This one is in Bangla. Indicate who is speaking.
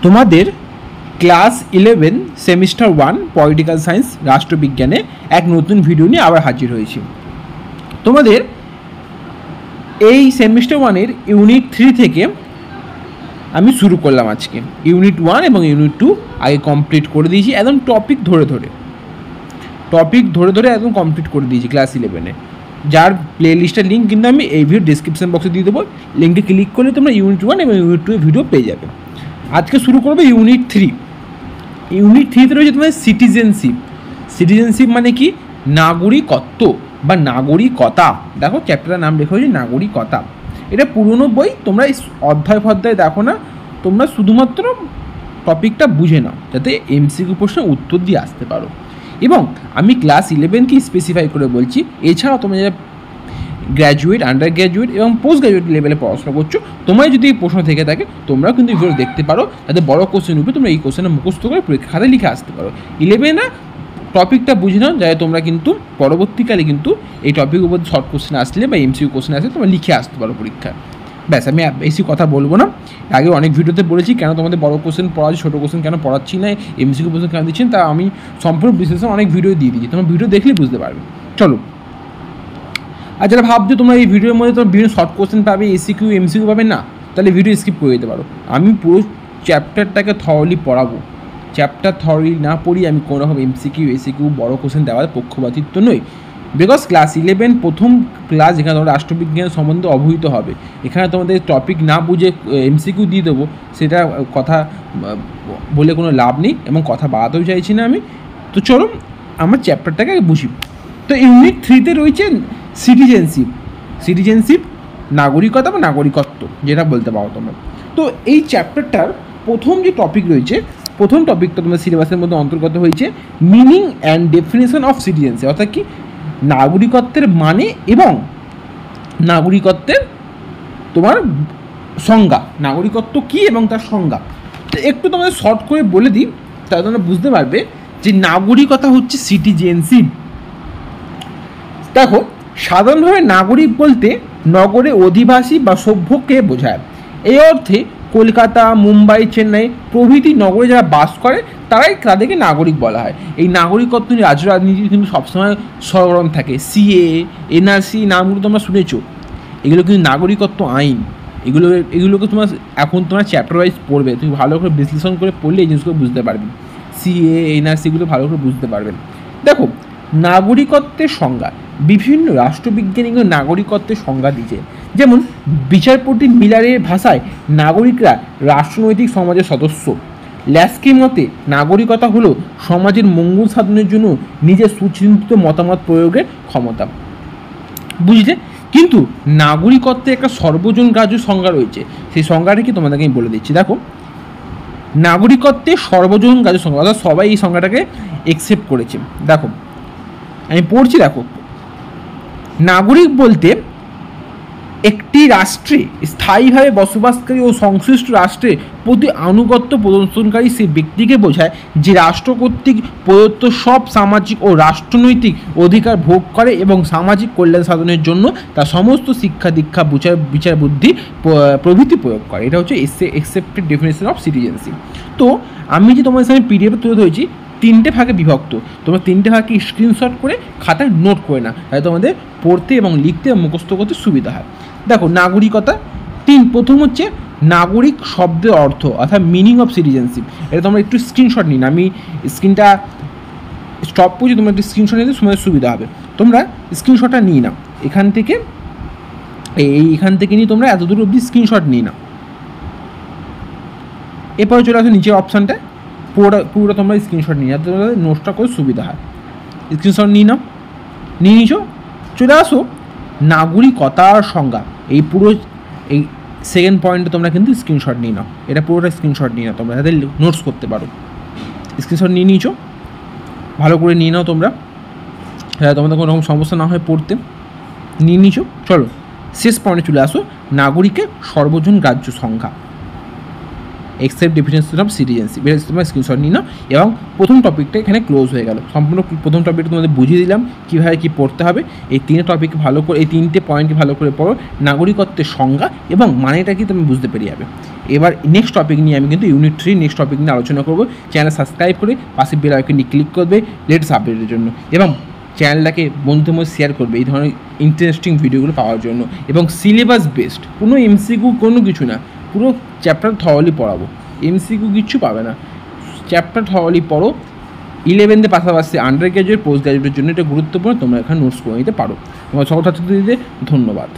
Speaker 1: তোমাদের ক্লাস 11 সেমিস্টার 1 পলিটিক্যাল সায়েন্স রাষ্ট্রবিজ্ঞানে এক নতুন ভিডিও নিয়ে আবার হাজির হয়েছি। তোমাদের এই সেমিস্টার 1-এর ইউনিট 3 থেকে আমি শুরু করলাম আজকে। ইউনিট 1 এবং ইউনিট 2 আগে কমপ্লিট করে দিয়েছি, একদম টপিক ধরে ধরে একদম কমপ্লিট করে দিয়েছি ক্লাস 11-এ। যার প্লে লিস্টের লিঙ্ক কিন্তু আমি এই ভিডিও ডিসক্রিপশন বক্সে দিয়ে দেবো। লিঙ্কে ক্লিক করলে তোমরা ইউনিট 1 এবং ইউনিট 2 এর ভিডিও পেয়ে যাবে। আজকে শুরু করবে ইউনিট 3। ইউনিট 3-তে রয়েছে তোমাদের সিটিজেনশিপ মানে কি? নাগরিকত্ব বা নাগরিকতা। দেখো চ্যাপ্টারের নাম লেখা হয়েছে নাগরিকতা। এটা পুরনো বই, তোমরা অধ্যায় ফধ্যায় দেখো না, তোমরা শুধুমাত্র টপিকটা বুঝে নাও যাতে এমসিকিউ প্রশ্নের উত্তর দিয়ে আসতে পারো। এবং আমি ক্লাস 11কে স্পেসিফাই করে বলছি, এছাড়াও তোমরা যারা গ্র্যাজুয়েট, আন্ডার গ্র্যাজুয়েট এবং পোস্ট গ্র্যাজুয়েট লেভেলে পড়াশোনা করছো, তোমার যদি এই প্রশ্ন থেকে থাকে তোমরা কিন্তু এই ভিডিও দেখতে পারো, যাতে বড় কোশ্চেন উপরে তোমরা এই কোশ্চেনে মুখস্থ করে পরীক্ষা খাতায় লিখে আসতে পারো। 11 টপিকটা বুঝে নাও, যাতে তোমরা কিন্তু পরবর্তীকালে কিন্তু এই টপিকের উপর শর্ট কোশ্চেন আসলে বা এমসিকিউ কোশ্চেন আসলে তোমরা লিখে আসতে পারো পরীক্ষায়। ব্যাস, আমি বেশি কথা বলবো না। আগে অনেক ভিডিওতে বলেছি কেন তোমাদের বড় কোশ্চেন পড়াচ্ছি, ছোটো কোশ্চেন কেন পড়াচ্ছি না, এমসিকিউ কোশ্চেন কেন দিচ্ছেন, তা আমি সম্পূর্ণ বিশ্লেষণ অনেক ভিডিও দিয়ে দিচ্ছি, তোমরা ভিডিও দেখলে বুঝতে পারবে। চলো, আর যারা ভাবছো তোমরা এই ভিডিওর মধ্যে তোমরা বিভিন্ন শর্ট কোশ্চেন পাবে, এসিকিউ এমসিকিউ পাবে না, তাহলে ভিডিও স্কিপ করে দিতে পারো। আমি পুরো চ্যাপ্টারটাকে থরলি পড়াবো। চ্যাপ্টার থরলি না পড়ি আমি কোনো রকম এমসিকিউ এসিকিউ বড় কোশ্চেন দেওয়ার পক্ষপাতিত্ব নই। বিকজ ক্লাস 11 প্রথম ক্লাস, যেখানে তোমরা রাষ্ট্রবিজ্ঞান সম্বন্ধে অবহিত হবে, এখানে তোমাদের টপিক না বুঝে এমসিকিউ দিয়ে দেবো, সেটা কথা বলে কোনো লাভ নেই এবং কথা বাড়াতেও চাইছি না আমি। তো চলো আমার চ্যাপ্টারটাকে বুঝি। তো ইউনিট 3-তে রয়েছে সিটিজেনশিপ নাগরিকতা বা নাগরিকত্ব, যেটা বলতে পারো তোমরা। তো এই চ্যাপ্টারটার প্রথম যে টপিক রয়েছে, প্রথম টপিকটা তোমাদের সিলেবাসের মধ্যে অন্তর্গত হয়েছে meaning and definition of citizenship, অর্থাৎ কি নাগরিকত্বের মানে এবং নাগরিকত্বের তোমার সংজ্ঞা, নাগরিকত্ব কী এবং তার সংজ্ঞা। তো একটু তোমাদের শর্ট করে বলে দিই, তাহলে তোমরা বুঝতে পারবে যে নাগরিকতা হচ্ছে সিটিজেনশিপ। দেখো, সাধারণভাবে নাগরিক বলতে নগরে অধিবাসী বা সভ্যকে বোঝায়। এই অর্থে কলকাতা, মুম্বাই, চেন্নাই প্রভৃতি নগরে যারা বাস করে তাদেরকে নাগরিক বলা হয়। এই নাগরিকত্ব নিয়ে রাজনীতি কিন্তু সবসময় সরগরম থাকে। সিএ, এনআরসি নামগুলো তোমরা শুনেছো, এগুলো কিন্তু নাগরিকত্ব আইন। এগুলোকে এখন তোমার চ্যাপ্টার ওয়াইজ পড়বে, তুমি ভালো করে বিশ্লেষণ করে পড়লে এই জিনিসগুলো বুঝতে পারবে। সিএ, এনআরসিগুলো ভালো করে বুঝতে পারবেন। দেখো, নাগরিকত্বের সংজ্ঞা বিভিন্ন রাষ্ট্রবিজ্ঞানীরা নাগরিকত্বের সংজ্ঞা দিয়েছে। যেমন বিচারপতি মিলারের ভাষায় নাগরিকরা রাষ্ট্রনৈতিক সমাজের সদস্য। ল্যাস্কির মতে নাগরিকতা হলো সমাজের মঙ্গল সাধনের জন্য নিজের সুচিন্তিত মতামত প্রয়োগের ক্ষমতা। বুঝলে? কিন্তু নাগরিকত্বের একটা সর্বজন গ্রাহ্য সংজ্ঞা রয়েছে, সেই সংজ্ঞাটা কি তোমাদেরকে আমি বলে দিচ্ছি। দেখো, নাগরিকত্বের সর্বজন গ্রাহ্য সংজ্ঞা, অর্থাৎ সবাই এই সংজ্ঞাটাকে অ্যাকসেপ্ট করেছে। দেখো আমি পড়ছি, দেখো, নাগরিক বলতে একটি রাষ্ট্রে স্থায়ীভাবে বসবাসকারী ও সংশ্লিষ্ট রাষ্ট্রের প্রতি আনুগত্য প্রদর্শনকারী সেই ব্যক্তিকে বোঝায় যে রাষ্ট্র কর্তৃক প্রদত্ত সব সামাজিক ও রাষ্ট্রনৈতিক অধিকার ভোগ করে এবং সামাজিক কল্যাণ সাধনের জন্য তার সমস্ত শিক্ষা দীক্ষা বিচার বুদ্ধি প্রভৃতি প্রয়োগ করে। এটা হচ্ছে অ্যাকসেপ্টেড ডেফিনেশন অফ সিটিজেনশিপ। তো আমি যে তোমাদের সামনে পিডিএফে তুলে ধরেছি, 3টে ভাগে বিভক্ত। তোমরা 3টে ভাগে স্ক্রিনশট করে খাতায় নোট করে না, তাহলে তোমাদের পড়তে এবং লিখতে এবং মুখস্থ করতে সুবিধা হয়। দেখো, নাগরিকতা প্রথম হচ্ছে নাগরিক শব্দের অর্থ, অর্থাৎ মিনিং অফ সিটিজেনশিপ। এটা তোমরা একটু স্ক্রিনশট নিন, আমি স্ক্রিনটা স্টপ করছি, তোমরা একটু স্ক্রিনশট নিতে তোমাদের সুবিধা হবে। তোমরা স্ক্রিনশটটা নিয়ে নাও, এখান থেকে নিয়ে তোমরা এতদূর অবধি স্ক্রিনশট নিয়ে নাও। এরপরে চলে আসো নিচের অপশানটা, পুরোটা তোমরা স্ক্রিনশট নিয়ে যাতে তোমাদের নোটটা করে সুবিধা হয়। স্ক্রিনশট নিয়ে নাও, নিয়ে নিছো, চলে আসো নাগরিকতার সংজ্ঞা। এই সেকেন্ড পয়েন্টে তোমরা কিন্তু স্ক্রিনশট নিয়ে নাও, এটা পুরোটা স্ক্রিনশট নিয়ে নাও তোমরা, যাতে নোটস করতে পারো। স্ক্রিনশট নিয়ে নিয়েছো, ভালো করে নিয়ে নাও তোমরা, যাতে তোমাদের কোনো রকম সমস্যা না হয় পড়তে। নিয়ে নিয়েছো, চলো শেষ পয়েন্টে চলে আসো নাগরিকের সর্বজন গ্রাহ্য সংজ্ঞা। এক্সেপ্ট ডেফিনেশন অফ সিটিজেনশিপ, এটা তোমার স্ক্রিনশট নিয়ে নাও। এবং প্রথম টপিকটা এখানে ক্লোজ হয়ে গেল। সম্পূর্ণ প্রথম টপিকটা তোমাদের বুঝিয়ে দিলাম কীভাবে কী পড়তে হবে। এই তিনটে টপিক ভালো করে, এই তিনটে পয়েন্টকে ভালো করে পড়ো, নাগরিকত্বের সংজ্ঞা এবং মানেটা কি তুমি বুঝতে পেরে যাবে। এবার নেক্সট টপিক নিয়ে আমি কিন্তু ইউনিট 3 নেক্সট টপিক নিয়ে আলোচনা করবো। চ্যানেল সাবস্ক্রাইব করে পাশে বেল আইকনটি ক্লিক করবে লেটেস্ট আপডেটের জন্য, এবং চ্যানেলটাকে বন্ধুদের মধ্যে শেয়ার করবে এই ধরনের ইন্টারেস্টিং ভিডিওগুলো পাওয়ার জন্য। এবং সিলেবাস বেসড, কোনো এমসিকিউ কোনো কিছু না, পুরো চ্যাপ্টার থরলি পড়াবো, এমসিকিউ কিচ্ছু পাবে না, চ্যাপ্টার থরলি পড়ো। 11th পাশাপাশি আন্ডার গ্র্যাজুয়েট পোস্ট গ্র্যাজুয়েটের জন্য এটা গুরুত্বপূর্ণ, তোমরা এখানে নোটস করে নিতে পারো। তোমার ছাত্রছাত্রীদের ধন্যবাদ।